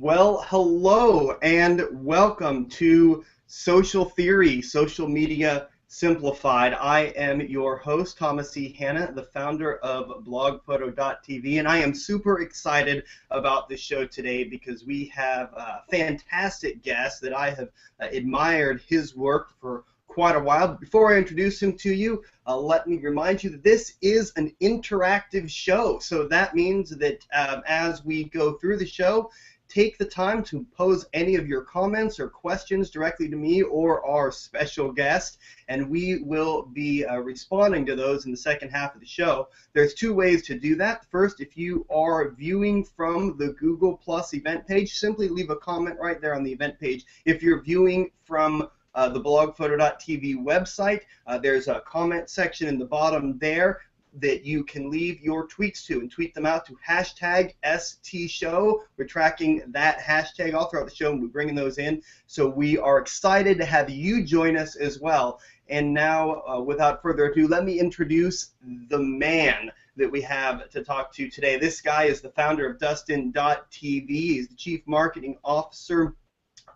Well, hello and welcome to Social Theory, Social Media Simplified. I am your host, Thomas E. Hanna, the founder of BlogPhoto.tv, and I am super excited about this show today because we have a fantastic guest that I have admired his work for quite a while. But before I introduce him to you, let me remind you that this is an interactive show. So that means that as we go through the show, take the time to pose any of your comments or questions directly to me or our special guest, and we will be responding to those in the second half of the show. There's two ways to do that. First, if you are viewing from the Google Plus event page, simply leave a comment right there on the event page. If you're viewing from the BlogPhoto.tv website, there's a comment section in the bottom there that you can leave your tweets to and tweet them out to hashtag STShow. We're tracking that hashtag all throughout the show and we're bringing those in. So we are excited to have you join us as well. And now, without further ado, let me introduce the man that we have to talk to today. This guy is the founder of Dustin W. He's the chief marketing officer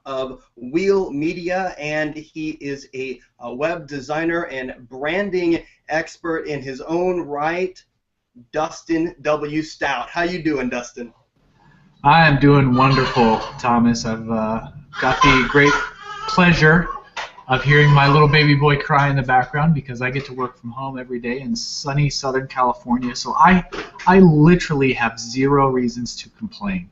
of Weal Media, and he is a web designer and branding expert in his own right. Dustin W. Stout. How you doing, Dustin? I am doing wonderful, Thomas. I've got the great pleasure of hearing my little baby boy cry in the background because I get to work from home every day in sunny Southern California, so I literally have zero reasons to complain.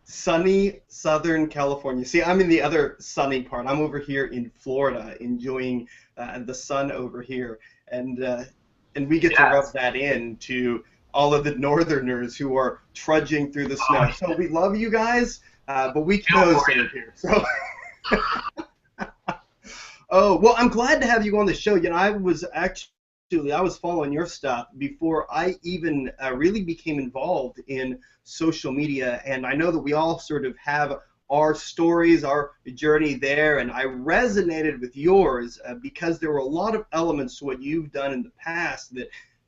Sunny Southern California. See, I'm in the other sunny part. I'm over here in Florida, enjoying the sun over here, and we get to rub that in to all of the Northerners who are trudging through the snow. So we love you guys, but we chose over here. So, oh well, I'm glad to have you on the show. You know, I was following your stuff before I even really became involved in social media, and I know that we all sort of have our stories, our journey there, and I resonated with yours because there were a lot of elements to what you've done in the past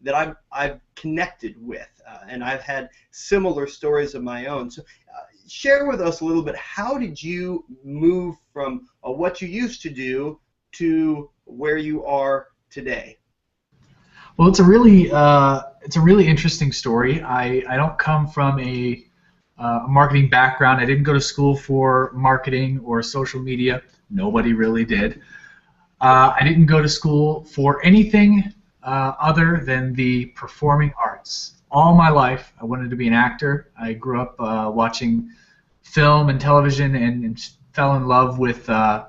that I've connected with, and I've had similar stories of my own. So share with us a little bit, how did you move from what you used to do to where you are today? Well, it's a really interesting story. I don't come from a marketing background. I didn't go to school for marketing or social media. Nobody really did. I didn't go to school for anything other than the performing arts. All my life, I wanted to be an actor. I grew up watching film and television and fell in love with the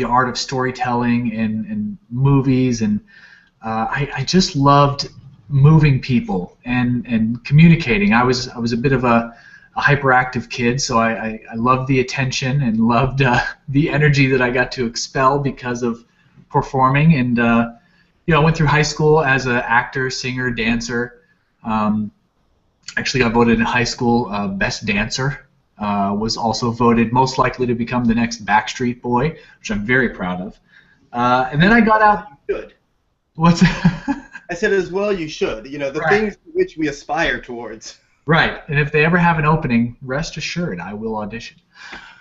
art of storytelling and movies, and I just loved moving people and communicating. I was a bit of a hyperactive kid, so I loved the attention and loved the energy that I got to expel because of performing. And I went through high school as an actor, singer, dancer. Actually got voted in high school best dancer. Was also voted most likely to become the next Backstreet Boy, which I'm very proud of. And then I got out. Good. What's that? I said as well you should. You know, the things to which we aspire towards. Right. And if they ever have an opening, rest assured I will audition.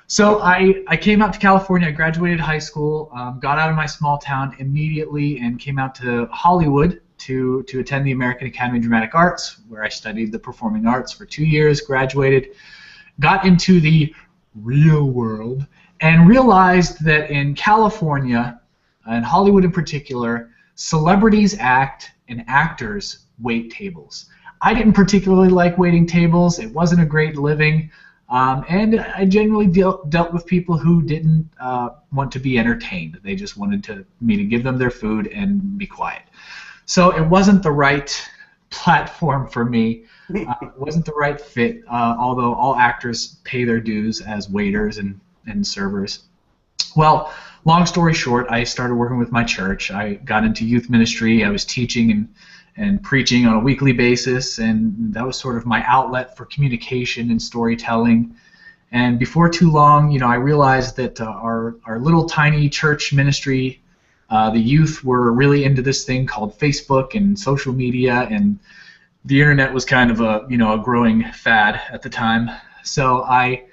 So I came out to California. I graduated high school, got out of my small town immediately, and came out to Hollywood to attend the American Academy of Dramatic Arts, where I studied the performing arts for 2 years, graduated, got into the real world, and realized that in California, and Hollywood in particular, celebrities act and actors wait tables. I didn't particularly like waiting tables. It wasn't a great living, and I generally dealt with people who didn't want to be entertained. They just wanted me to give them their food and be quiet. So it wasn't the right platform for me. It wasn't the right fit, although all actors pay their dues as waiters and servers. Well, long story short, I started working with my church. I got into youth ministry. I was teaching and preaching on a weekly basis, and that was sort of my outlet for communication and storytelling. And before too long, I realized that our little tiny church ministry, the youth were really into this thing called Facebook and social media, and the internet was kind of a growing fad at the time. So I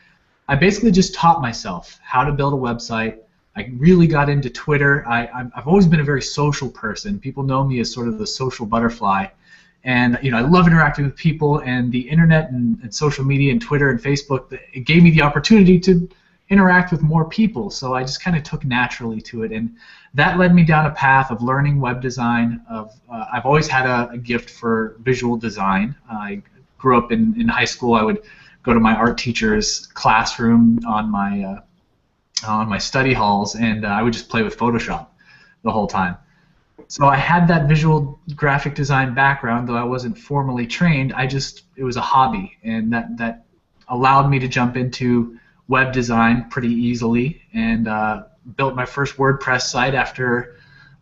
basically just taught myself how to build a website. I really got into Twitter. I've always been a very social person. People know me as sort of the social butterfly. And I love interacting with people, and the internet and social media and Twitter and Facebook, it gave me the opportunity to interact with more people. So I just kind of took naturally to it, and that led me down a path of learning web design. I've always had a gift for visual design. I grew up in high school. I would go to my art teacher's classroom on my study halls, and I would just play with Photoshop the whole time. So I had that visual graphic design background, though I wasn't formally trained. It was a hobby, and that allowed me to jump into web design pretty easily, and built my first WordPress site after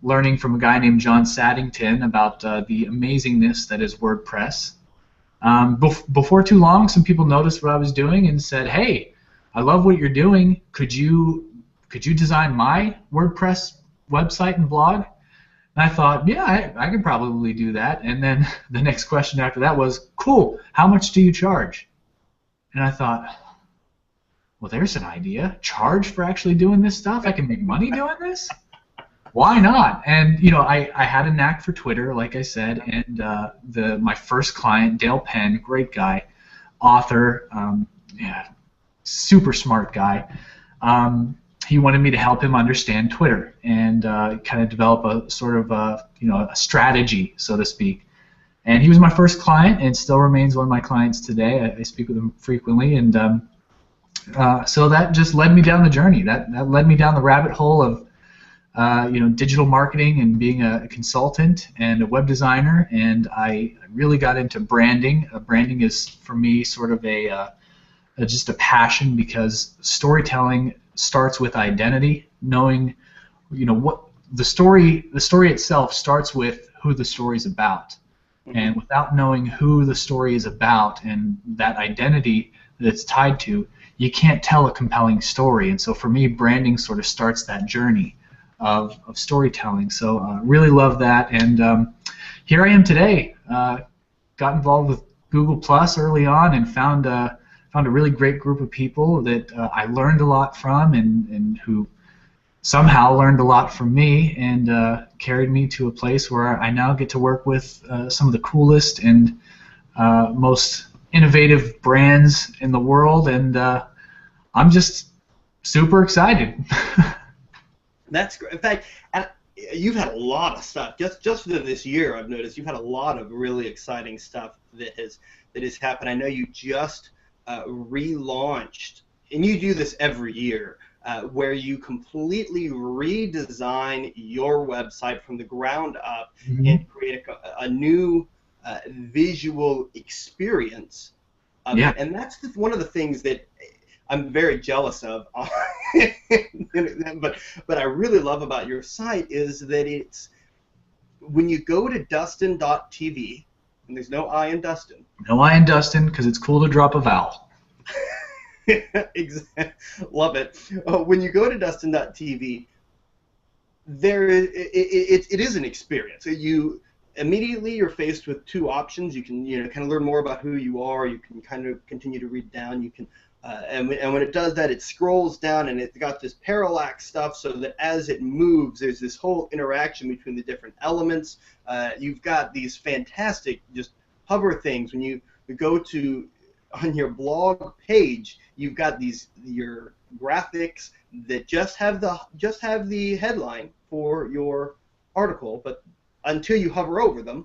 learning from a guy named John Saddington about the amazingness that is WordPress. Before too long, some people noticed what I was doing and said, "Hey, I love what you're doing. Could you design my WordPress website and blog?" And I thought, yeah, I could probably do that. And then the next question after that was, cool, how much do you charge? And I thought, well, there's an idea. Charge for actually doing this stuff? I can make money doing this? Why not? And I had a knack for Twitter, like I said, and my first client, Dale Penn, great guy, author, super smart guy. He wanted me to help him understand Twitter and kind of develop a sort of a strategy, so to speak. And he was my first client, and still remains one of my clients today. I speak with him frequently, and so that just led me down the journey. That led me down the rabbit hole of digital marketing and being a consultant and a web designer. And I really got into branding. Branding is for me sort of just a passion, because storytelling starts with identity, knowing what the story itself starts with who the story's about. Mm-hmm. And without knowing who the story is about and that identity that it's tied to, you can't tell a compelling story. And so for me, branding sort of starts that journey of storytelling. So really love that, and here I am today. Got involved with Google Plus early on, and found a really great group of people that I learned a lot from, and who somehow learned a lot from me, and carried me to a place where I now get to work with some of the coolest and most innovative brands in the world, and I'm just super excited. That's great. In fact, you've had a lot of stuff. Just for this year, I've noticed you've had a lot of really exciting stuff that has happened. I know you just relaunched, and you do this every year, where you completely redesign your website from the ground up, mm-hmm. and create a new visual experience. Yeah. And that's one of the things that I'm very jealous of, but I really love about your site is that it's, when you go to Dustin.tv, and there's no I in Dustin. No I in Dustin, because it's cool to drop a vowel. Exactly. Love it. When you go to Dustin.tv, it is an experience. You're faced with two options. You can kind of learn more about who you are. You can kind of continue to read down. You can and when it does that, it scrolls down, and it's got this parallax stuff, so that as it moves, there's this whole interaction between the different elements. You've got these fantastic just hover things. When you go to on your blog page, you've got your graphics that just have the headline for your article, but until you hover over them,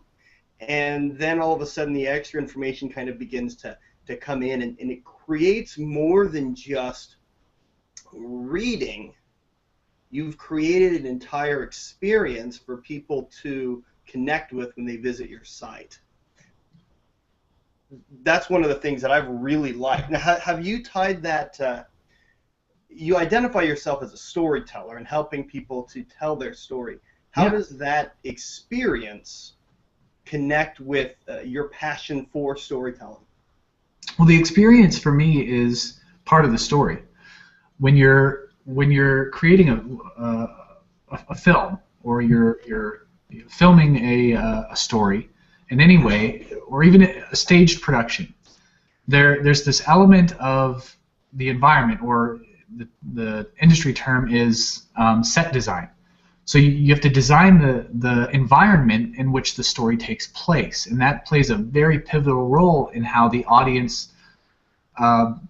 and then all of a sudden the extra information kind of begins to come in, and it creates more than just reading. You've created an entire experience for people to connect with when they visit your site. That's one of the things that I've really liked. Now, have you tied that? You identify yourself as a storyteller and helping people to tell their story. How does that experience connect with your passion for storytelling? Well, the experience for me is part of the story. When you're creating a film, or you're filming a story in any way, or even a staged production, there's this element of the environment, or the industry term is set design. So you have to design the environment in which the story takes place, and that plays a very pivotal role in how the audience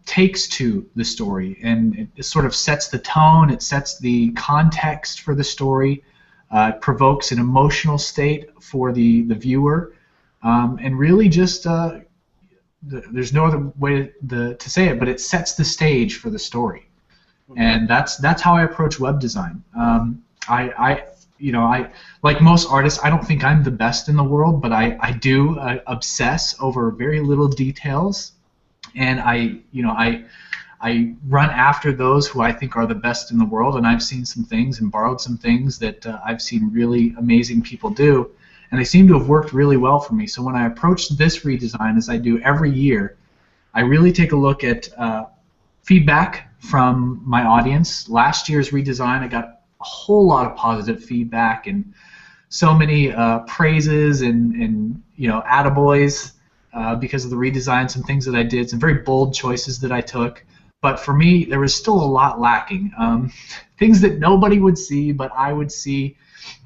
takes to the story, and it sort of sets the tone, it sets the context for the story, it provokes an emotional state for the viewer, and really just there's no other way to say it, but it sets the stage for the story. And that's how I approach web design. I like most artists, I don't think I'm the best in the world, but I do obsess over very little details, and I run after those who I think are the best in the world, and I've seen some things and borrowed some things that I've seen really amazing people do, and they seem to have worked really well for me. So when I approach this redesign, as I do every year, I really take a look at feedback from my audience. Last year's redesign, I got a whole lot of positive feedback and so many praises and attaboys because of the redesign, some things that I did, some very bold choices that I took. But for me, there was still a lot lacking. Things that nobody would see, but I would see,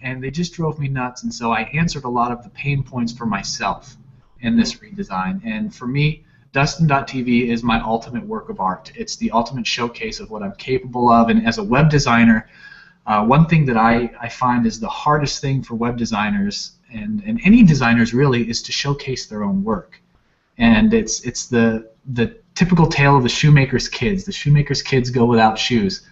and they just drove me nuts. And so I answered a lot of the pain points for myself in this redesign. And for me, Dustin.tv is my ultimate work of art. It's the ultimate showcase of what I'm capable of. And as a web designer, one thing that I find is the hardest thing for web designers, and any designers really, is to showcase their own work. And it's the typical tale of the shoemaker's kids. The shoemaker's kids go without shoes.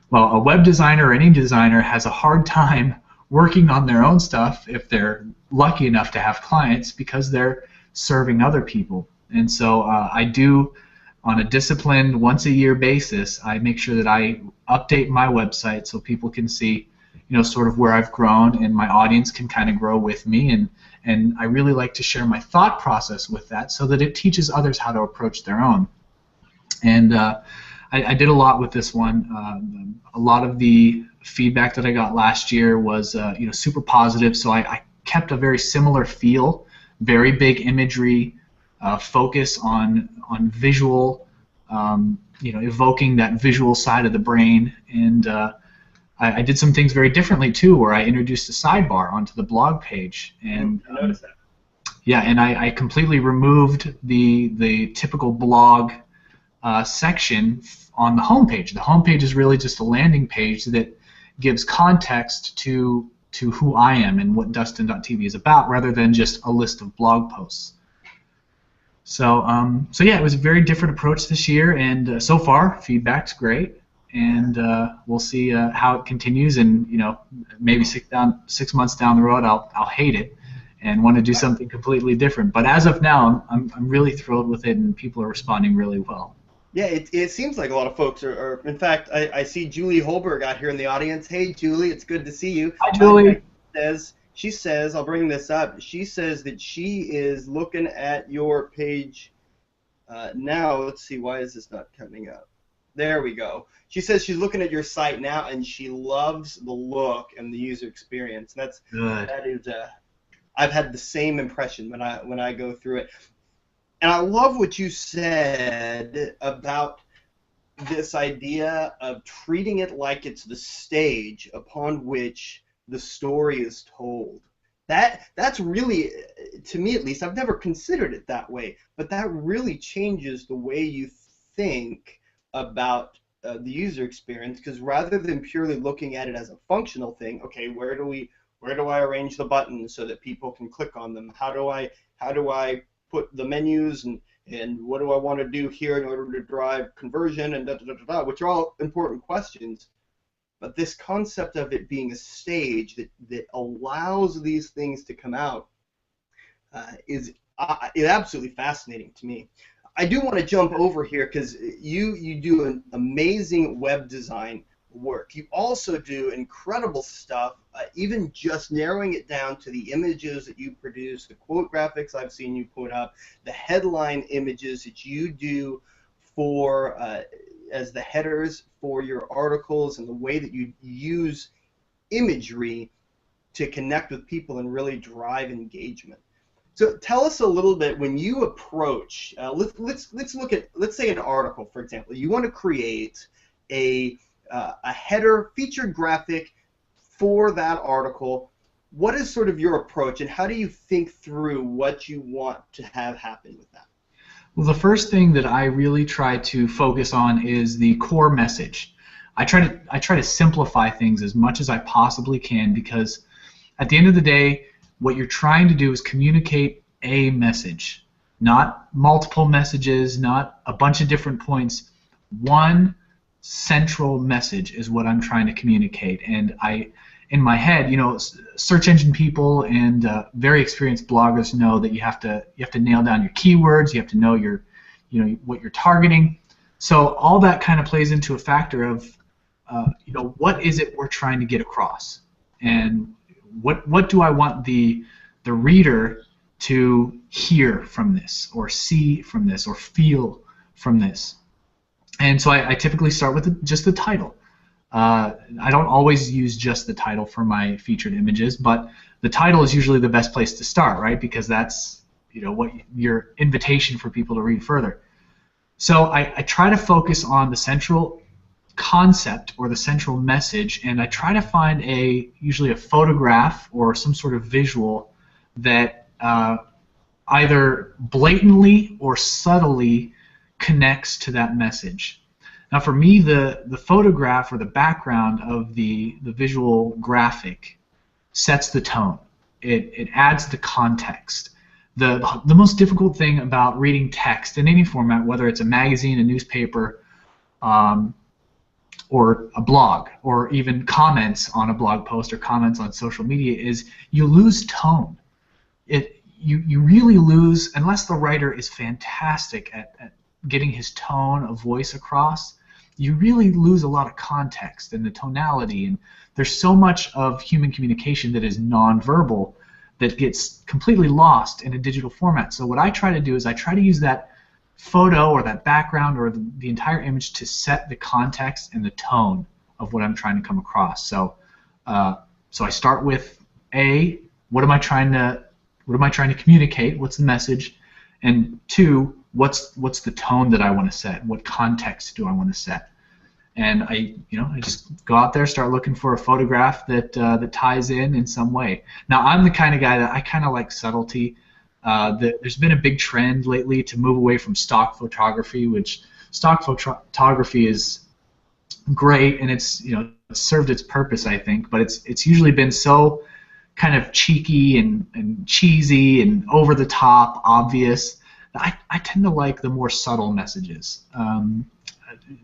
Well, a web designer or any designer has a hard time working on their own stuff if they're lucky enough to have clients, because they're serving other people. And so I do, on a disciplined once-a-year basis, I make sure that I update my website so people can see, sort of where I've grown, and my audience can kind of grow with me. And I really like to share my thought process with that so that it teaches others how to approach their own. And I did a lot with this one. A lot of the feedback that I got last year was super positive, so I kept a very similar feel, very big imagery, focus on visual, evoking that visual side of the brain. And I did some things very differently too, where I introduced a sidebar onto the blog page, and I noticed that. yeah, and I completely removed the typical blog section on the homepage. The homepage is really just a landing page that gives context to who I am and what Dustin.tv is about, rather than just a list of blog posts. So yeah, it was a very different approach this year, and so far feedback's great. And we'll see how it continues, and maybe 6 months down the road I'll hate it and want to do something completely different. But as of now, I'm really thrilled with it, and people are responding really well. Yeah, it seems like a lot of folks are in fact, I see Julie Holberg out here in the audience. Hey, Julie, it's good to see you. Hi, Julie. She says, I'll bring this up, she says that she is looking at your page now. Let's see, why is this not coming up? There we go. She says she's looking at your site now, and she loves the look and the user experience. That is, I've had the same impression when I go through it. And I love what you said about this idea of treating it like it's the stage upon which the story is told. That's really, to me at least, I've never considered it that way, but that really changes the way you think about the user experience, because rather than purely looking at it as a functional thing, okay, where do I arrange the buttons so that people can click on them? How do I put the menus, and what do I want to do here in order to drive conversion, and which are all important questions. But this concept of it being a stage that allows these things to come out is absolutely fascinating to me. I do want to jump over here, because you do an amazing web design work. You also do incredible stuff, even just narrowing it down to the images that you produce, the quote graphics I've seen you put up, the headline images that you do for as the headers for your articles, and the way that you use imagery to connect with people and really drive engagement. So tell us a little bit when you approach. Let's look at, let's say, an article, for example. You want to create a header featured graphic for that article. What is sort of your approach, and how do you think through what you want to have happen with that? Well, the first thing that I really try to focus on is the core message. I try to simplify things as much as I possibly can, because at the end of the day, what you're trying to do is communicate a message, not multiple messages, not a bunch of different points. One central message is what I'm trying to communicate. And in my head, search engine people and very experienced bloggers know that you have to nail down your keywords. You have to know what you're targeting. So all that kind of plays into a factor of what is it we're trying to get across, and what do I want the reader to hear from this, or see from this, or feel from this. And so I typically start with just the title. I don't always use just the title for my featured images, but the title is usually the best place to start, right? Because that's what your invitation for people to read further. So I try to focus on the central concept or the central message, and I try to find usually a photograph or some sort of visual that either blatantly or subtly connects to that message. Now, for me, the photograph or the background of the visual graphic sets the tone. It adds the context. The most difficult thing about reading text in any format, whether it's a magazine, a newspaper, or a blog, or even comments on a blog post or comments on social media, is you lose tone. You really lose, unless the writer is fantastic at getting his tone of voice across, you really lose a lot of context and the tonality, and there's so much of human communication that is nonverbal that gets completely lost in a digital format. So what I try to do is I try to use that photo or that background or the entire image to set the context and the tone of what I'm trying to come across. So I start with what am I trying to communicate? What's the message? And two, what's the tone that I want to set? What context do I want to set? And I just go out there, start looking for a photograph that ties in some way. Now, I'm the kind of guy that I kind of like subtlety. There's been a big trend lately to move away from stock photography, which stock photography is great, and it's served its purpose, I think, but it's usually been so kind of cheeky and cheesy and over the top, obvious. I tend to like the more subtle messages.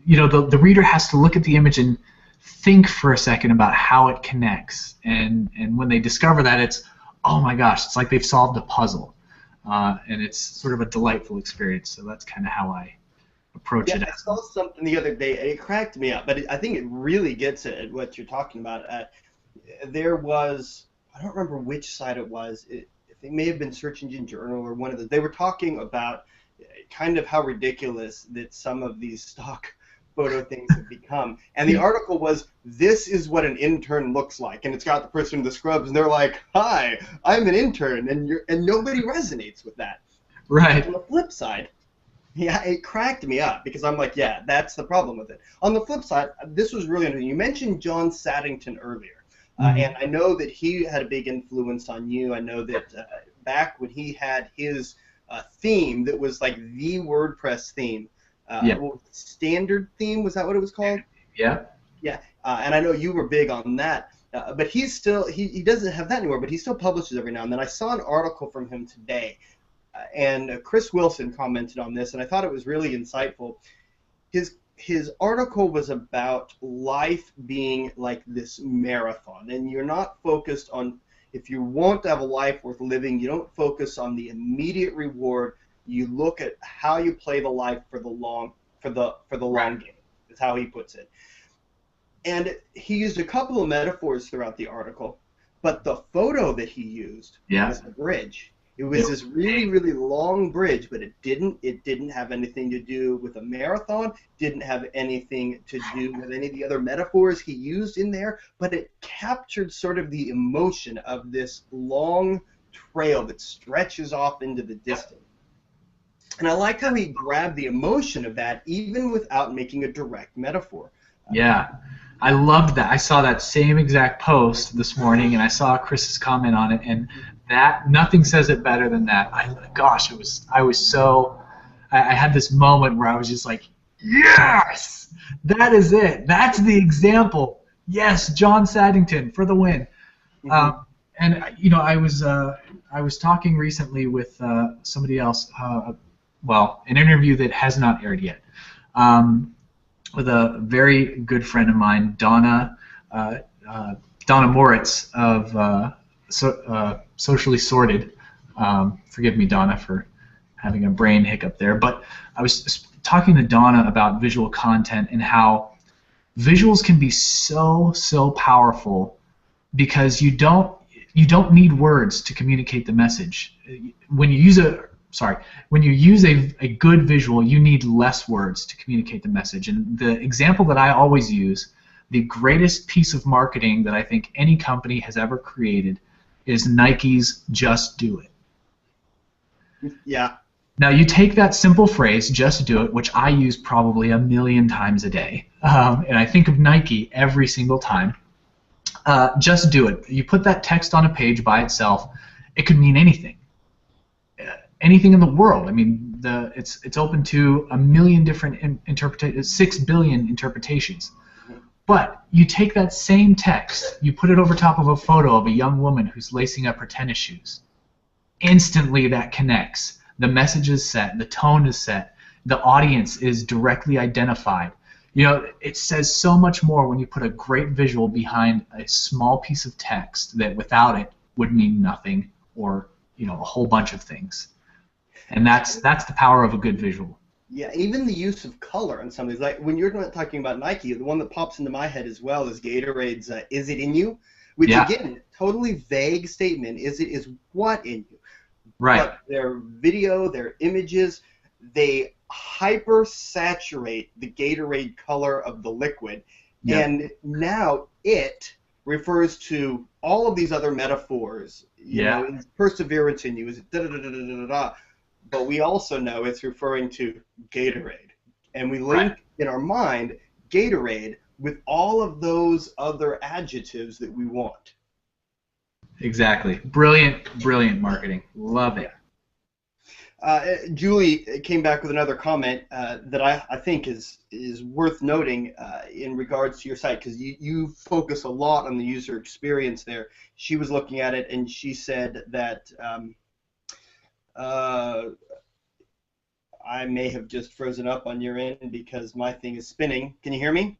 The reader has to look at the image and think for a second about how it connects, and when they discover that, it's, oh my gosh, it's like they've solved a puzzle, and it's sort of a delightful experience. So that's kind of how I approach it. I saw something the other day, and it cracked me up, but I think it really gets at what you're talking about. There was, I don't remember which site it was. It may have been Search Engine Journal or one of those. They were talking about kind of how ridiculous that some of these stock photo things have become. And the article was, this is what an intern looks like. And it's got the person in the scrubs, and they're like, hi, I'm an intern. And nobody resonates with that. Right. On the flip side, yeah, it cracked me up, because I'm like, yeah, that's the problem with it. On the flip side, this was really interesting. You mentioned John Saddington earlier. And I know that he had a big influence on you. I know that back when he had his theme that was like the WordPress theme, standard theme, was that what it was called? Yeah. Yeah, and I know you were big on that. But he's still, he doesn't have that anymore, but he still publishes every now and then. I saw an article from him today, and Chris Wilson commented on this, and I thought it was really insightful. His article was about life being like this marathon, and you're not focused on, if you want to have a life worth living, you don't focus on the immediate reward. You look at how you play the life for the long game. Is how he puts it. And he used a couple of metaphors throughout the article, but the photo that he used was the bridge. It was this really, really long bridge, but it didn't have anything to do with a marathon, didn't have anything to do with any of the other metaphors he used in there, but it captured sort of the emotion of this long trail that stretches off into the distance. And I like how he grabbed the emotion of that even without making a direct metaphor. Yeah, I loved that. I saw that same exact post this morning, and I saw Chris's comment on it, and that nothing says it better than that. I had this moment where I was just like, yes, that is it. That's the example. Yes, John Saddington for the win. Mm-hmm. And I was talking recently with somebody else. An interview that has not aired yet. With a very good friend of mine, Donna Moritz of Socially Sorted. Forgive me, Donna, for having a brain hiccup there. But I was talking to Donna about visual content and how visuals can be so powerful because you don't need words to communicate the message. When you use a good visual, you need less words to communicate the message. And the example that I always use, the greatest piece of marketing that I think any company has ever created, is Nike's "Just Do It." Yeah. Now you take that simple phrase, "Just do it," which I use probably 1,000,000 times a day, and I think of Nike every single time. Just do it. You put that text on a page by itself, it could mean anything. Anything in the world. I mean, it's open to 1,000,000 different interpretations, 6 billion interpretations. But you take that same text, you put it over top of a photo of a young woman who's lacing up her tennis shoes. Instantly that connects. The message is set, the tone is set, the audience is directly identified. It says so much more when you put a great visual behind a small piece of text that without it would mean nothing, or a whole bunch of things. And that's the power of a good visual. Yeah, even the use of color in some of these. Like when you're talking about Nike, the one that pops into my head as well is Gatorade's "Is It In You?" Which, again, totally vague statement. Is what in you? Right. But their video, their images, they hyper-saturate the Gatorade color of the liquid. Yep. And now it refers to all of these other metaphors. You know, perseverance in you, is da-da-da-da-da-da-da. But we also know it's referring to Gatorade. And we link in our mind Gatorade with all of those other adjectives that we want. Exactly. Brilliant marketing. Love it. Julie came back with another comment that I think is worth noting in regards to your site, because you focus a lot on the user experience there. She was looking at it and she said that I may have just frozen up on your end because my thing is spinning. Can you hear me?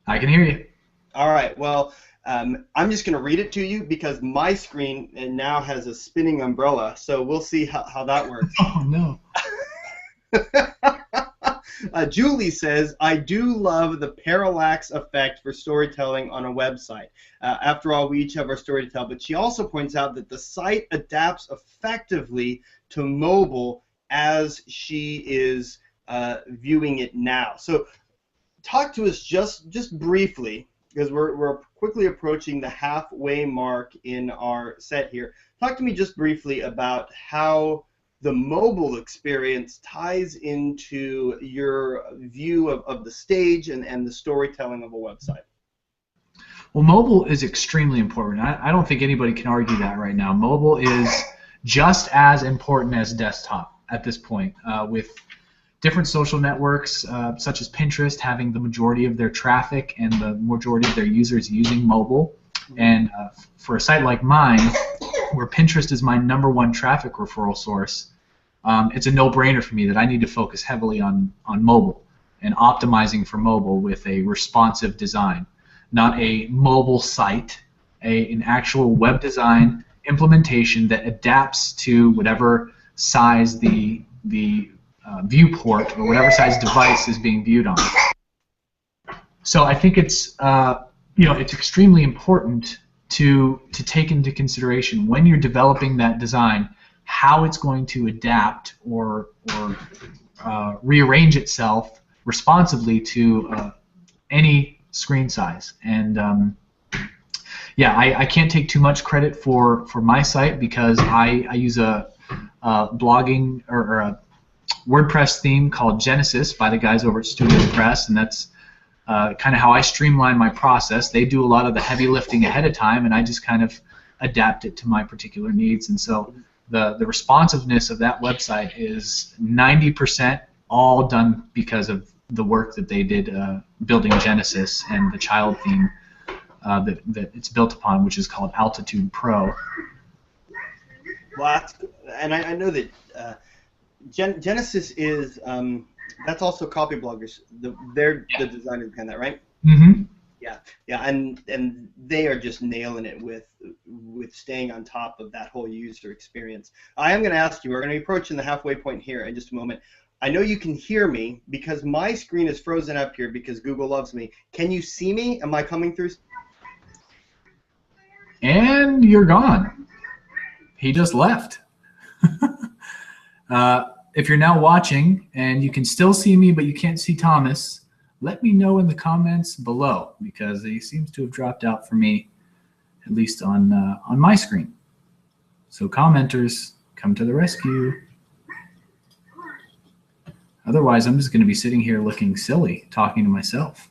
I can hear you. All right. Well, I'm just going to read it to you because my screen now has a spinning umbrella, so we'll see how that works. Oh, no. Julie says, I do love the parallax effect for storytelling on a website. After all, we each have our story to tell, but she also points out that the site adapts effectively to mobile as she is viewing it now. So talk to us just briefly, because we're quickly approaching the halfway mark in our set here. Talk to me just briefly about how the mobile experience ties into your view of the stage and the storytelling of a website. Well, mobile is extremely important. I don't think anybody can argue that right now. Mobile is just as important as desktop at this point, with different social networks such as Pinterest having the majority of their traffic and the majority of their users using mobile. And for a site like mine, where Pinterest is my #1 traffic referral source, it's a no-brainer for me that I need to focus heavily on mobile and optimizing for mobile with a responsive design, not a mobile site, an actual web design implementation that adapts to whatever size the viewport or whatever size device is being viewed on. So I think it's it's extremely important to take into consideration when you're developing that design how it's going to adapt or rearrange itself responsively to any screen size. And yeah, I can't take too much credit for my site because I use a blogging or a WordPress theme called Genesis by the guys over at Studio Press, and that's kind of how I streamline my process. They do a lot of the heavy lifting ahead of time, and I just kind of adapt it to my particular needs. And so the responsiveness of that website is 90% all done because of the work that they did building Genesis and the child theme that it's built upon, which is called Altitude Pro. Well, and I know that Genesis is that's also Copy Bloggers. They're the designers behind that, right? Mm-hmm. Yeah, and they are just nailing it with staying on top of that whole user experience. I am going to ask you. We're going to be approaching the halfway point here in just a moment. I know you can hear me because my screen is frozen up here because Google loves me. Can you see me? Am I coming through? And you're gone. He just left. If you're now watching and you can still see me but you can't see Thomas, let me know in the comments below because he seems to have dropped out for me, at least on my screen. So commenters, come to the rescue. Otherwise, I'm just going to be sitting here looking silly, talking to myself.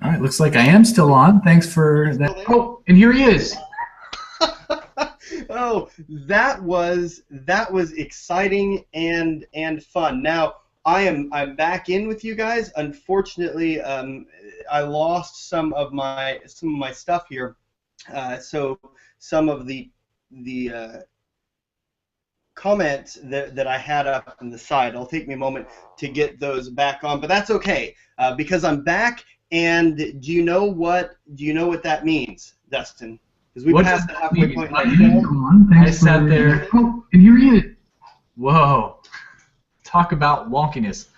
All right, looks like I am still on. Thanks for that. Oh, and here he is. Oh, that was exciting and fun. Now I'm back in with you guys. Unfortunately, I lost some of my stuff here, so some of the comments that I had up on the side. It'll take me a moment to get those back on, but that's okay because I'm back. And do you know what that means, Dustin? Because we passed the halfway point. I sat there. Oh, and here he is. Whoa! Talk about wonkiness.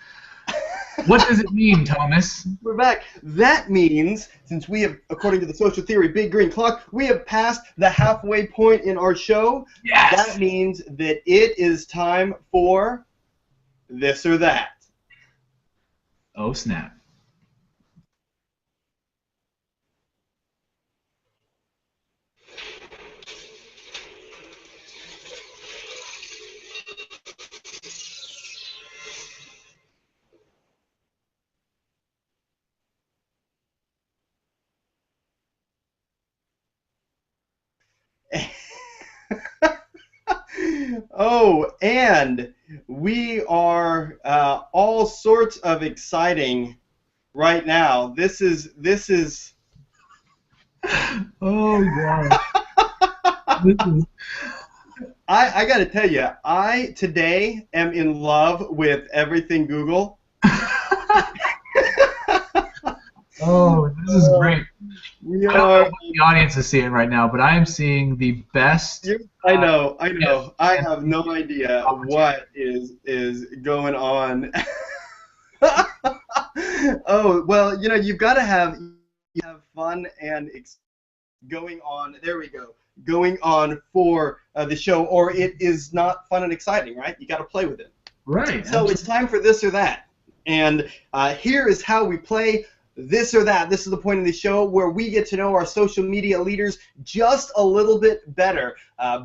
What does it mean, Thomas? We're back. That means, since we have, according to the social theory, big green clock, we have passed the halfway point in our show. Yes. That means that it is time for this or that. Oh, snap. Oh, and we are all sorts of exciting right now. This is. Oh God. I got to tell you, I today am in love with everything Google. Oh, this is great. We I don't know what the audience is seeing right now, but I am seeing the best. I know. I have no idea what is going on. Oh, well, you've got to have fun and going on. There we go. Going on for the show, or it is not fun and exciting, right? You got to play with it. Right. So it's time for this or that, and here is how we play this or that. This is the point of the show where we get to know our social media leaders just a little bit better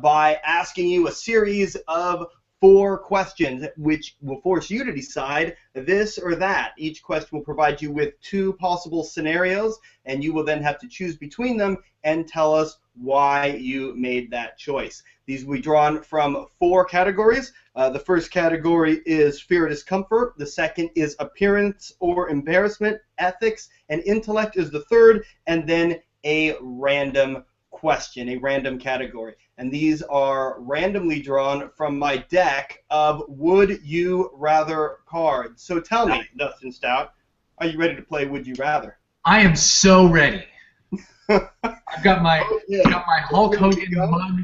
by asking you a series of 4 questions, which will force you to decide this or that. Each question will provide you with 2 possible scenarios, and you will then have to choose between them and tell us why you made that choice. These will be drawn from 4 categories. The first category is fear or discomfort. The second is appearance or embarrassment. Ethics and intellect is the third, and then a random question, a random category. And these are randomly drawn from my deck of Would You Rather cards. So tell me, Dustin Stout, are you ready to play Would You Rather? I am so ready. I've got my Hulk Hogan mug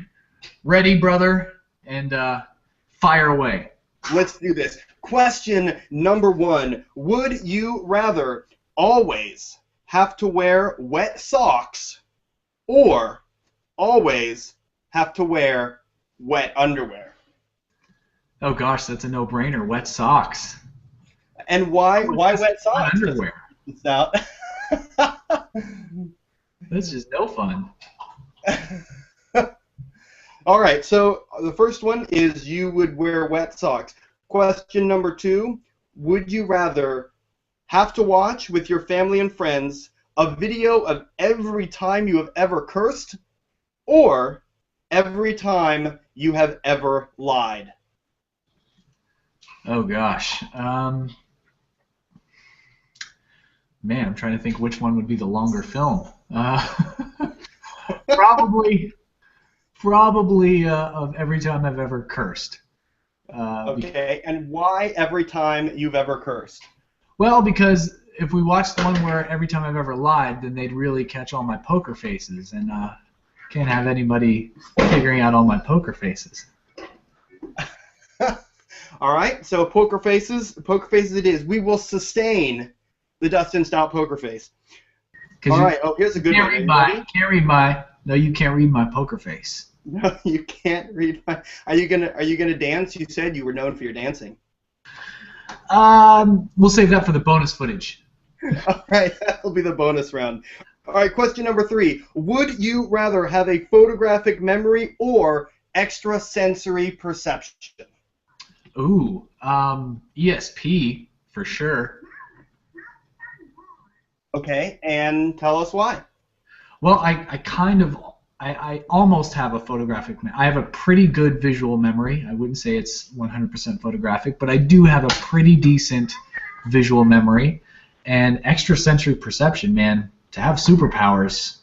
ready, brother, and fire away. Let's do this. Question number 1. Would you rather always have to wear wet socks or always have to wear wet underwear? Oh gosh, that's a no-brainer. Wet socks. And why wet socks? Underwear. Stout. That's just no fun. All right, so the first one is you would wear wet socks. Question number 2, would you rather have to watch with your family and friends a video of every time you have ever cursed or every time you have ever lied? Oh gosh. Man, I'm trying to think which one would be the longer film. Probably of every time I've ever cursed. Okay, and why every time you've ever cursed? Well, because if we watched the one where every time I've ever lied, then they'd really catch all my poker faces, and can't have anybody figuring out all my poker faces. All right, so poker faces it is. We will sustain the Dustin Stout poker face. All right, here's a good one. No, you can't read my poker face. No, you can't read my. Are you gonna dance? You said you were known for your dancing. We'll save that for the bonus footage. All right, that'll be the bonus round. All right, question number 3. Would you rather have a photographic memory or extrasensory perception? Ooh, ESP for sure. Okay, and tell us why. Well, I almost have a photographic memory. I have a pretty good visual memory. I wouldn't say it's 100% photographic, but I do have a pretty decent visual memory. And extrasensory perception, man, to have superpowers,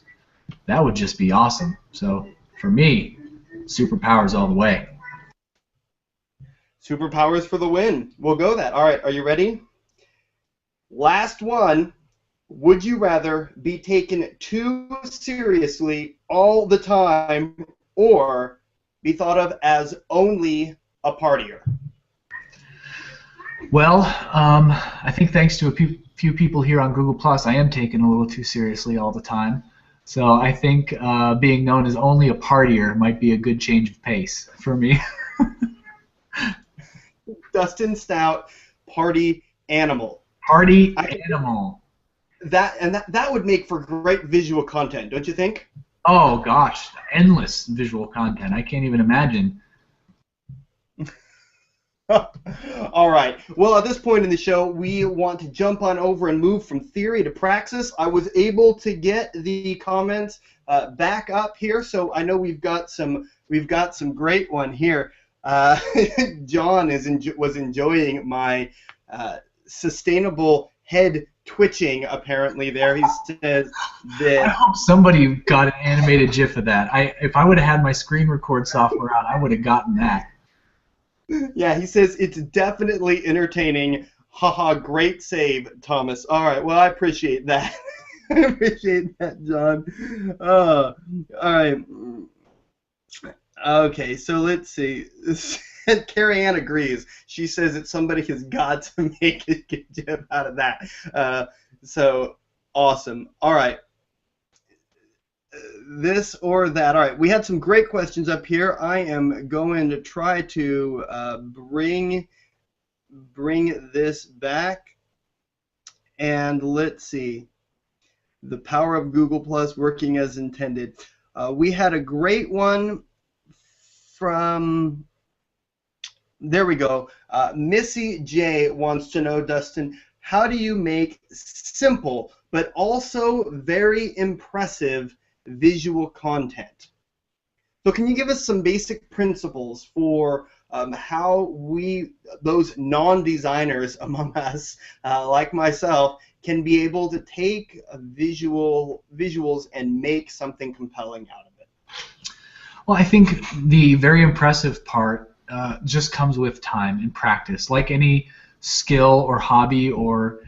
that would just be awesome. So for me, superpowers all the way. Superpowers for the win. We'll go that. All right, are you ready? Last one. Would you rather be taken too seriously all the time or be thought of as only a partier? Well, I think thanks to a few people here on Google+, I am taken a little too seriously all the time. So I think being known as only a partier might be a good change of pace for me. Dustin Stout, party animal. Party animal. That would make for great visual content, don't you think? Oh gosh, endless visual content. I can't even imagine. All right. Well, at this point in the show, we want to jump on over and move from theory to praxis. I was able to get the comments back up here, so I know we've got some great one here. John was enjoying my sustainable head twitching apparently there. He says that I hope somebody got an animated GIF of that. If I would have had my screen record software out, I would have gotten that. Yeah, he says it's definitely entertaining. Haha, great save, Thomas. All right, well, I appreciate that. I appreciate that, John. All right. Okay, so let's see. Carrie Ann agrees. She says that somebody has got to make a good GIF out of that. So awesome. All right. This or that. All right. We had some great questions up here. I am going to try to bring this back. And let's see. The power of Google Plus working as intended. We had a great one from. There we go. Missy J wants to know, Dustin, how do you make simple but also very impressive visual content? So can you give us some basic principles for how those non-designers among us, like myself, can be able to take visuals and make something compelling out of it? Well, I think the very impressive part just comes with time and practice. Like any skill or hobby or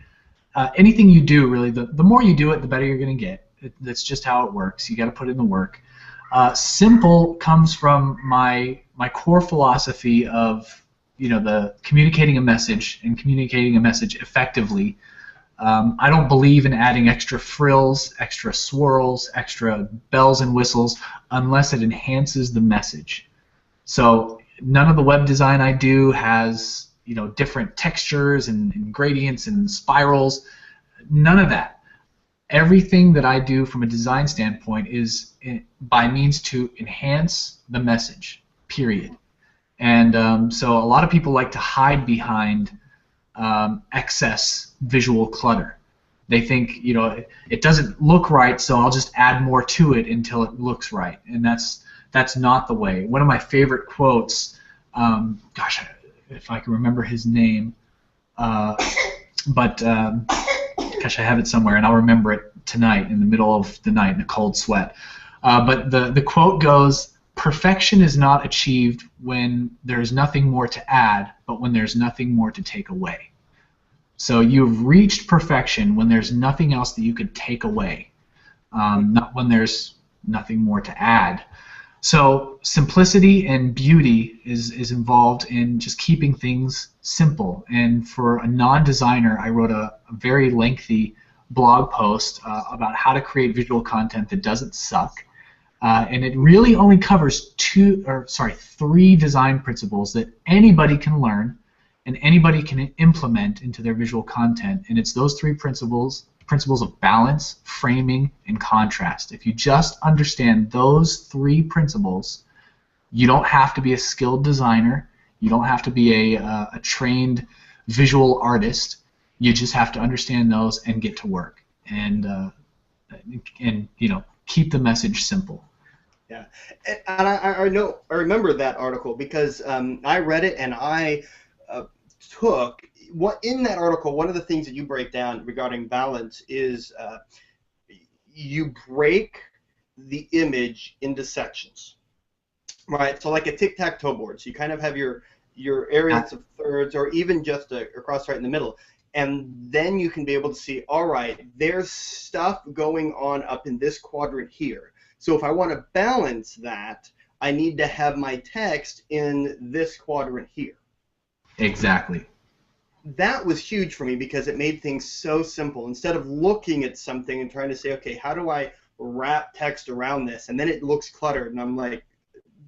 anything you do, really, the more you do it, the better you're going to get. That's just how it works. You got to put in the work. Simple comes from my core philosophy of the communicating a message and communicating a message effectively. I don't believe in adding extra frills, extra swirls, extra bells and whistles unless it enhances the message. So none of the web design I do has different textures and gradients and spirals. None of that. Everything that I do from a design standpoint is by means to enhance the message, period. And so a lot of people like to hide behind excess visual clutter. They think, it doesn't look right, so I'll just add more to it until it looks right. And that's not the way. One of my favorite quotes, gosh, if I can remember his name, but gosh, I have it somewhere, and I'll remember it tonight in the middle of the night in a cold sweat. But the quote goes, "Perfection is not achieved when there's nothing more to add, but when there's nothing more to take away." So you've reached perfection when there's nothing else that you could take away, not when there's nothing more to add. So simplicity and beauty is involved in just keeping things simple. And for a non-designer, I wrote a very lengthy blog post about how to create visual content that doesn't suck. And it really only covers three design principles that anybody can learn and anybody can implement into their visual content. And it's those three principles of balance, framing, and contrast. If you just understand those three principles, you don't have to be a skilled designer. You don't have to be a trained visual artist. You just have to understand those and get to work. And keep the message simple. Yeah, and I remember that article because I read it and I took in that article. One of the things that you break down regarding balance is you break the image into sections, right? So like a tic-tac-toe board. So you kind of have your areas of thirds, or even just a cross right in the middle. And then you can be able to see, all right, there's stuff going on up in this quadrant here. So if I want to balance that, I need to have my text in this quadrant here. Exactly. That was huge for me because it made things so simple. Instead of looking at something and trying to say, okay, how do I wrap text around this? And then it looks cluttered, and I'm like,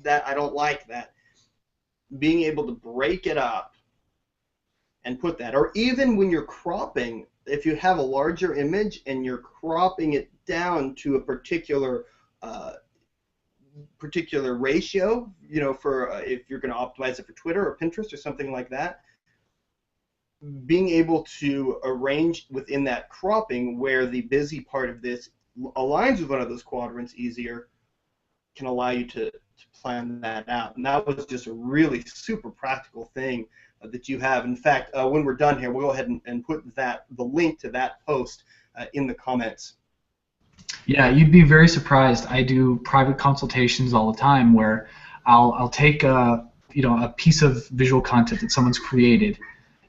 I don't like that. Being able to break it up and put that, or even when you're cropping, if you have a larger image and you're cropping it down to a particular ratio, for if you're going to optimize it for Twitter or Pinterest or something like that, being able to arrange within that cropping where the busy part of this aligns with one of those quadrants easier can allow you to plan that out. And that was just a really super practical thing that you have. In fact, when we're done here, we'll go ahead and put the link to that post in the comments. Yeah, you'd be very surprised. I do private consultations all the time where I'll take a piece of visual content that someone's created,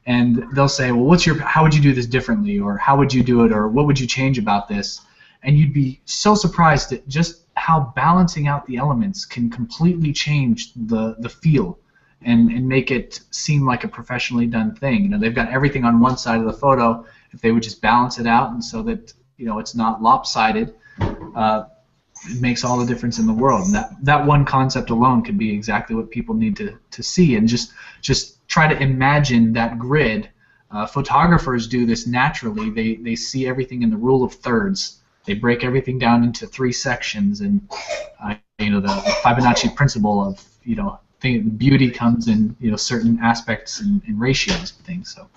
and they'll say, well, how would you do this differently, or how would you do it, or what would you change about this? And you'd be so surprised at just how balancing out the elements can completely change the feel and make it seem like a professionally done thing. They've got everything on one side of the photo. If they would just balance it out and so that it's not lopsided, it makes all the difference in the world. And that one concept alone could be exactly what people need to see. And just try to imagine that grid. Photographers do this naturally. They see everything in the rule of thirds. They break everything down into three sections, and the Fibonacci principle of beauty comes in certain aspects and ratios and things. So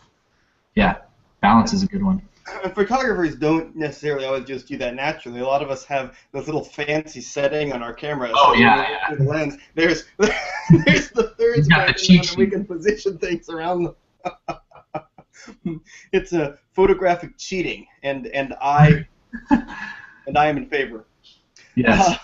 yeah, balance is a good one. Photographers don't necessarily always just do that naturally. A lot of us have this little fancy setting on our camera. Oh, so yeah. The lens. There's the thirds and we can position things around them. It's a photographic cheating, and I am in favor. Yes.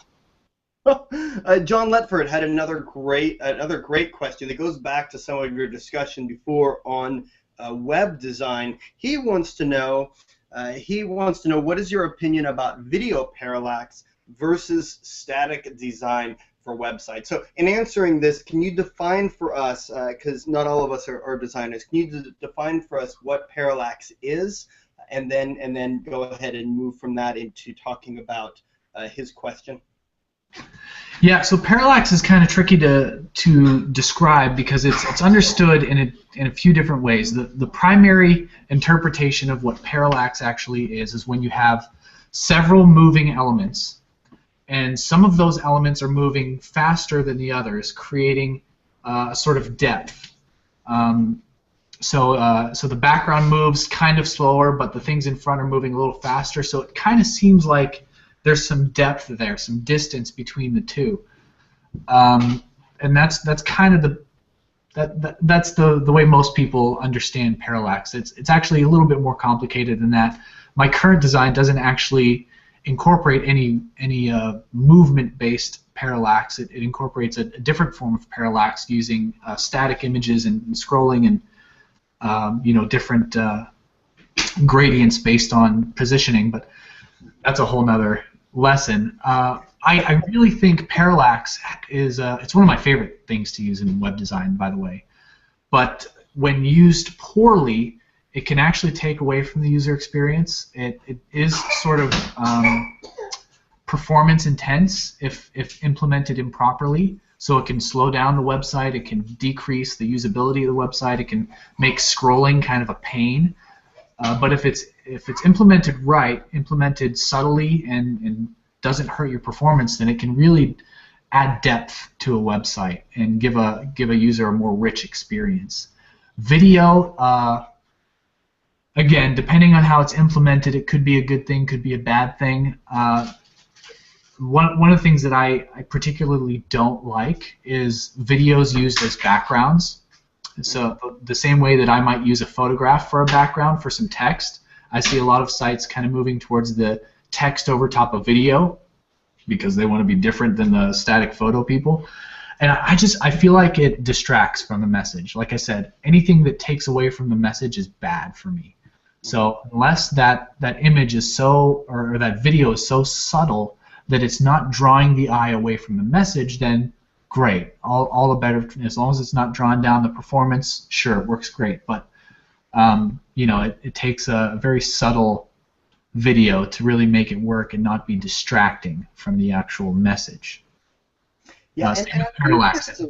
John Ledford had another great question that goes back to some of your discussion before on web design. He wants to know what is your opinion about video parallax versus static design for websites. So in answering this, can you define for us, because not all of us are designers, can you define for us what parallax is, and then go ahead and move from that into talking about his question? Yeah, so parallax is kind of tricky to describe because it's understood in a few different ways. The primary interpretation of what parallax actually is when you have several moving elements, and some of those elements are moving faster than the others, creating a sort of depth. So the background moves kind of slower, but the things in front are moving a little faster. So it kind of seems like there's some depth there, some distance between the two, and that's kind of that's the way most people understand parallax. It's actually a little bit more complicated than that. My current design doesn't actually incorporate any movement-based parallax. It incorporates a different form of parallax using static images and scrolling and different gradients based on positioning, but that's a whole nother lesson. I really think parallax is it's one of my favorite things to use in web design, by the way. But when used poorly, it can actually take away from the user experience. It is sort of performance intense if implemented improperly. So it can slow down the website. It can decrease the usability of the website. It can make scrolling kind of a pain. But if it's implemented right, implemented subtly and doesn't hurt your performance, then it can really add depth to a website and give a user a more rich experience. Video, again, depending on how it's implemented, it could be a good thing, could be a bad thing. One of the things that I particularly don't like is videos used as backgrounds. So the same way that I might use a photograph for a background for some text, I see a lot of sites kind of moving towards the text over top of video because they want to be different than the static photo people. And I feel like it distracts from the message. Like I said, anything that takes away from the message is bad for me. So unless that image is or that video is so subtle that it's not drawing the eye away from the message, then great. All the better. As long as it's not drawing down the performance, sure, it works great. But it takes a very subtle video to really make it work and not be distracting from the actual message. Yeah, and parallax.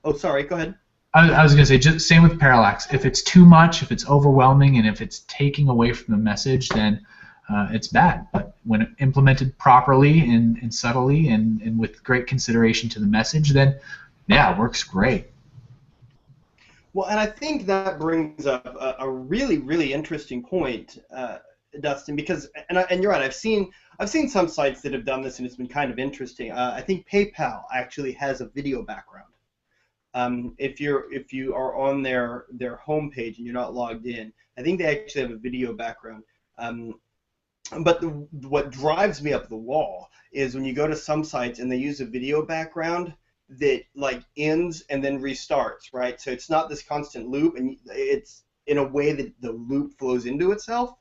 Oh, sorry. Go ahead. I was going to say, just same with parallax. If it's too much, if it's overwhelming, and if it's taking away from the message, then it's bad. But when implemented properly and subtly and with great consideration to the message, then yeah, it works great. Well, and I think that brings up a really, really interesting point, Dustin, because and you're right. I've seen some sites that have done this, and it's been kind of interesting. I think PayPal actually has a video background. If you are on their homepage and you're not logged in, I think they actually have a video background. But what drives me up the wall is when you go to some sites and they use a video background that like ends and then restarts, right? So it's not this constant loop, and it's in a way that the loop flows into itself.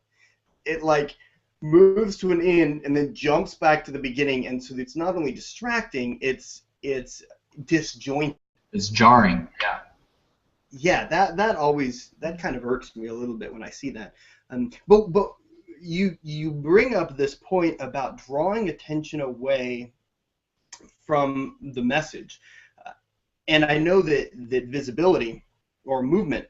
It like moves to an end and then jumps back to the beginning, and so it's not only distracting, it's disjointed. It's jarring. Yeah. Yeah, that kind of irks me a little bit when I see that. But you bring up this point about drawing attention away from the message, and I know that visibility or movement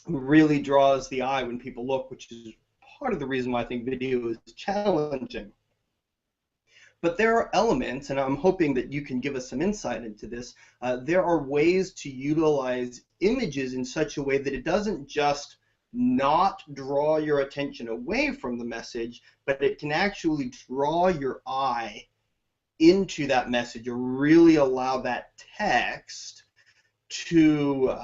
really draws the eye when people look, which is part of the reason why I think video is challenging. But there are elements, and I'm hoping that you can give us some insight into this. There are ways to utilize images in such a way that it doesn't just not draw your attention away from the message, but it can actually draw your eye into that message or really allow that text to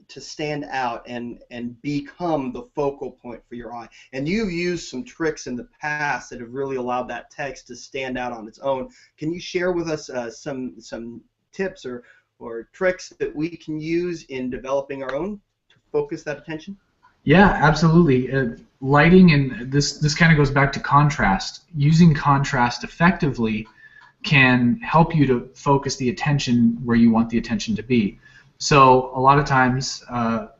to stand out and become the focal point for your eye. And you've used some tricks in the past that have really allowed that text to stand out on its own. Can you share with us some tips or tricks that we can use in developing our own to focus that attention? Yeah, absolutely. Lighting, and this kind of goes back to contrast. Using contrast effectively can help you to focus the attention where you want the attention to be. So a lot of times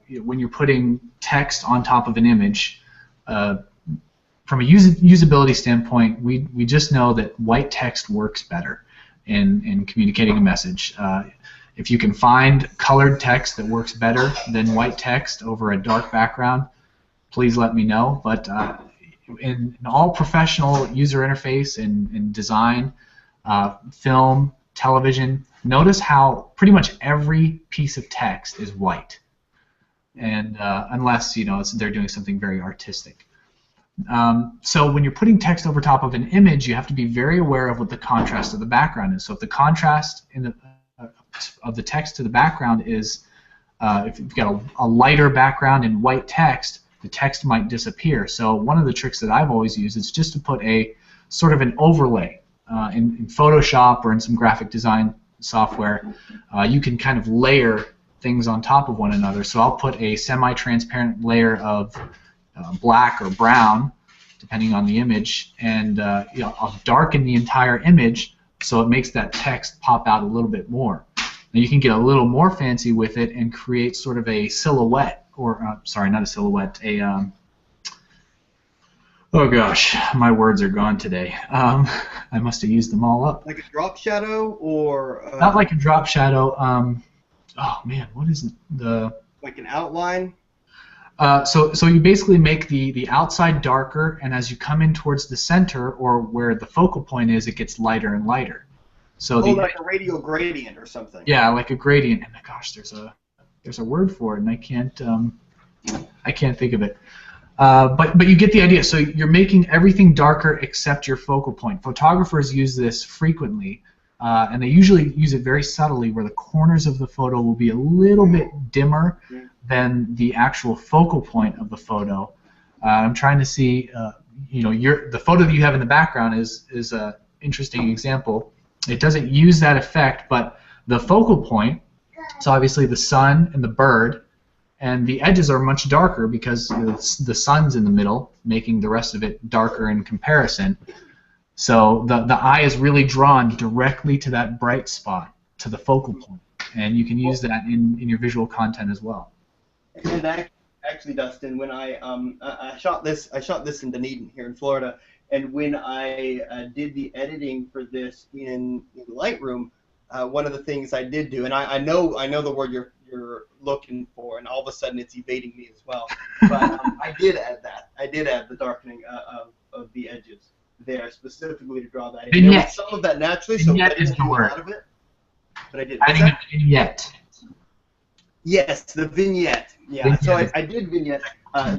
when you're putting text on top of an image, from a usability standpoint, we just know that white text works better in communicating a message. If you can find colored text that works better than white text over a dark background, please let me know. But in all professional user interface and design, film, television, notice how pretty much every piece of text is white, and unless they're doing something very artistic. So when you're putting text over top of an image, you have to be very aware of what the contrast of the background is. So if the contrast of the text to the background is, if you've got a lighter background in white text, the text might disappear. So one of the tricks that I've always used is just to put a sort of an overlay in Photoshop or in some graphic design software. You can kind of layer things on top of one another. So I'll put a semi-transparent layer of black or brown, depending on the image, and I'll darken the entire image so it makes that text pop out a little bit more. Now you can get a little more fancy with it and create sort of a silhouette, or sorry, not a silhouette, oh gosh, my words are gone today. I must have used them all up. Like a drop shadow, or not like a drop shadow. Oh man, what is it? Like an outline. So you basically make the outside darker, and as you come in towards the center or where the focal point is, it gets lighter and lighter. So like a radial gradient or something. Yeah, like a gradient. And gosh, there's a word for it, and I can't think of it. But you get the idea. So you're making everything darker except your focal point. Photographers use this frequently, and they usually use it very subtly, where the corners of the photo will be a little bit dimmer than the actual focal point of the photo. I'm trying to see, the photo that you have in the background is an interesting example. It doesn't use that effect, but the focal point, so obviously the sun and the bird, and the edges are much darker because the sun's in the middle, making the rest of it darker in comparison. So the eye is really drawn directly to that bright spot, to the focal point, and you can use that in your visual content as well. And actually, Dustin, when I shot this in Dunedin here in Florida, and when I did the editing for this in Lightroom, one of the things I did do, and I know the word you're looking for, and all of a sudden it's evading me as well. But I did add that. I did add the darkening of the edges there specifically to draw that in. Vignette. There was some of that naturally, so I didn't do a lot of it. But I did. Adding a vignette. Yes, the vignette. Yeah. Vignette. So I did vignette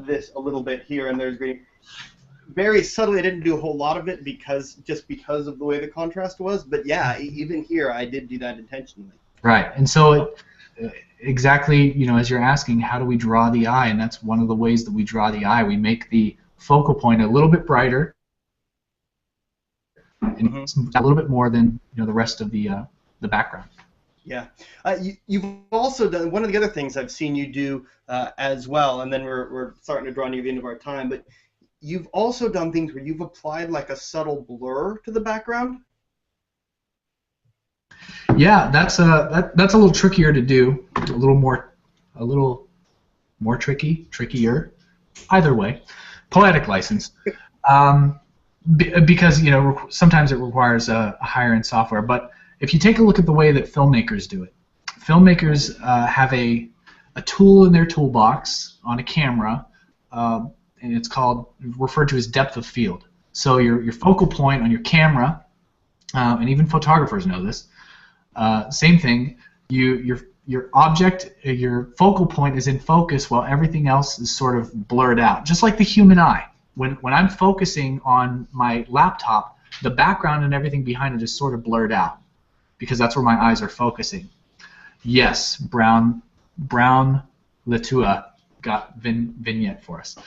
this a little bit here, and there's green. Very subtly, I didn't do a whole lot of it because of the way the contrast was. But yeah, even here, I did do that intentionally. Right, and so exactly, as you're asking, how do we draw the eye? And that's one of the ways that we draw the eye. We make the focal point a little bit brighter, and a little bit more than the rest of the background. Yeah, you've also done one of the other things I've seen you do as well, and then we're starting to draw near the end of our time, but you've also done things where you've applied like a subtle blur to the background. Yeah, that's a little trickier to do, a little more trickier. Either way, poetic license, because sometimes it requires a higher end software. But if you take a look at the way that filmmakers do it, filmmakers have a tool in their toolbox on a camera. And it's referred to as depth of field. So your focal point on your camera, and even photographers know this. Same thing. Your object, your focal point is in focus while everything else is sort of blurred out, just like the human eye. When I'm focusing on my laptop, the background and everything behind it is sort of blurred out because that's where my eyes are focusing. Yes, brown Letua got vignette for us.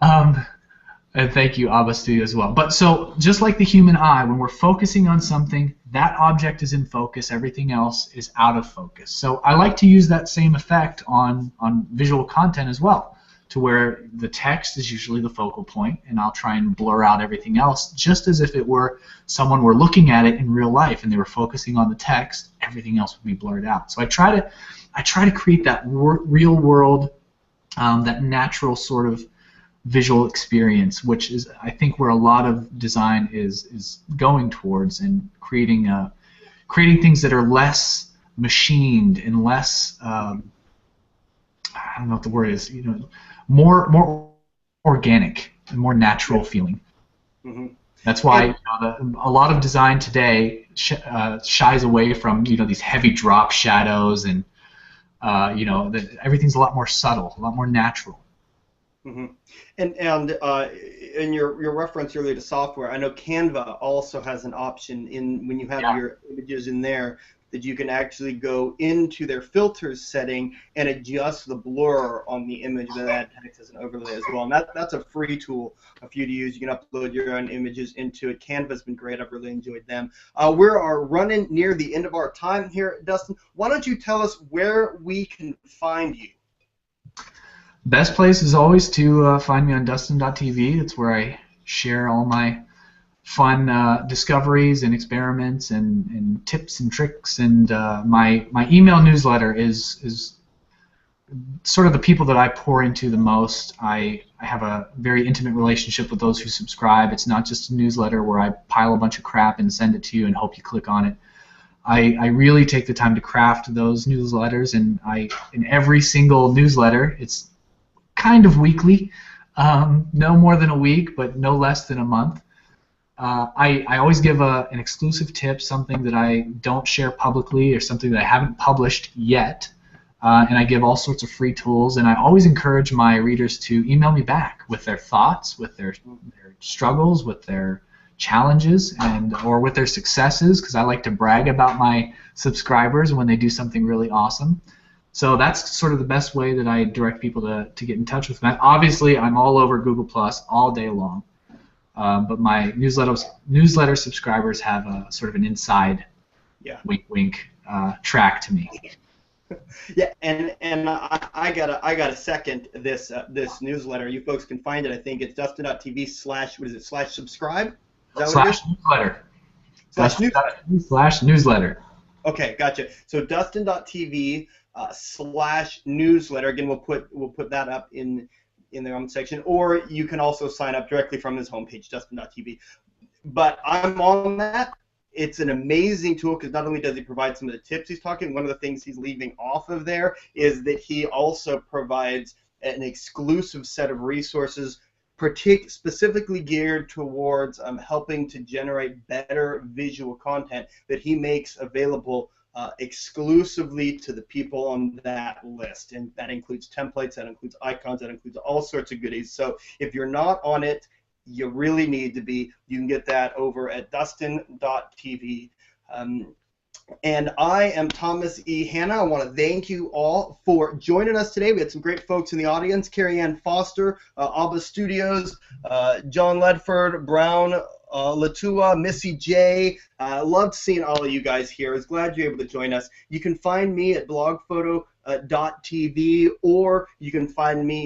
And thank you, Abba Studio, as well. But so, just like the human eye, when we're focusing on something, that object is in focus, everything else is out of focus. So I like to use that same effect on visual content as well, to where the text is usually the focal point, and I'll try and blur out everything else, just as if it were someone were looking at it in real life and they were focusing on the text, everything else would be blurred out. So I try to create that real world, that natural sort of visual experience, which is, I think, where a lot of design is going towards, and creating things that are less machined and less, I don't know what the word is, more organic and more natural feeling. Mm-hmm. That's why a lot of design today shies away from these heavy drop shadows, and everything's a lot more subtle, a lot more natural. Mm-hmm. And in your reference earlier to software, I know Canva also has an option when you have your images in there, that you can actually go into their filters setting and adjust the blur on the image, and add text as an overlay as well. And that's a free tool for you to use. You can upload your own images into it. Canva's been great. I've really enjoyed them. We are running near the end of our time here, Dustin. Why don't you tell us where we can find you? Best place is always to find me on Dustin.tv. It's where I share all my fun discoveries and experiments and tips and tricks. And my email newsletter is sort of the people that I pour into the most. I have a very intimate relationship with those who subscribe. It's not just a newsletter where I pile a bunch of crap and send it to you and hope you click on it. I really take the time to craft those newsletters, and in every single newsletter, it's kind of weekly, no more than a week, but no less than a month. I always give an exclusive tip, something that I don't share publicly, or something that I haven't published yet, and I give all sorts of free tools, and I always encourage my readers to email me back with their thoughts, with their struggles, with their challenges, or with their successes, because I like to brag about my subscribers when they do something really awesome. So that's sort of the best way that I direct people to get in touch with me. Obviously, I'm all over Google Plus all day long, but my newsletter subscribers have a sort of an inside, wink track to me. Yeah, and I gotta second this newsletter. You folks can find it. I think it's Dustin.tv/subscribe. Is that what it is? /newsletter. Okay, gotcha. So Dustin.tv /newsletter. Again, we'll put that up in the comment section, or you can also sign up directly from his homepage, Dustin.tv. But I'm on that. It's an amazing tool, because not only does he provide some of the tips he's talking, one of the things he's leaving off of there is that he also provides an exclusive set of resources specifically geared towards helping to generate better visual content that he makes available exclusively to the people on that list. And that includes templates, that includes icons, that includes all sorts of goodies. So if you're not on it, you really need to be. You can get that over at Dustin.tv. And I am Thomas E. Hanna. I want to thank you all for joining us today. We had some great folks in the audience: Carrie Ann Foster, Abba Studios, John Ledford, Brown, Latua, Missy J. Loved seeing all of you guys here. I was glad you're able to join us. You can find me at BlogPhoto.tv, or you can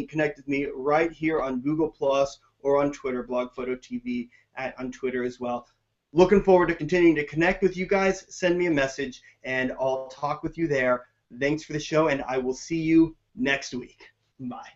connect with me right here on Google Plus or on Twitter, BlogPhoto.tv on Twitter as well. Looking forward to continuing to connect with you guys. Send me a message, and I'll talk with you there. Thanks for the show, and I will see you next week. Bye.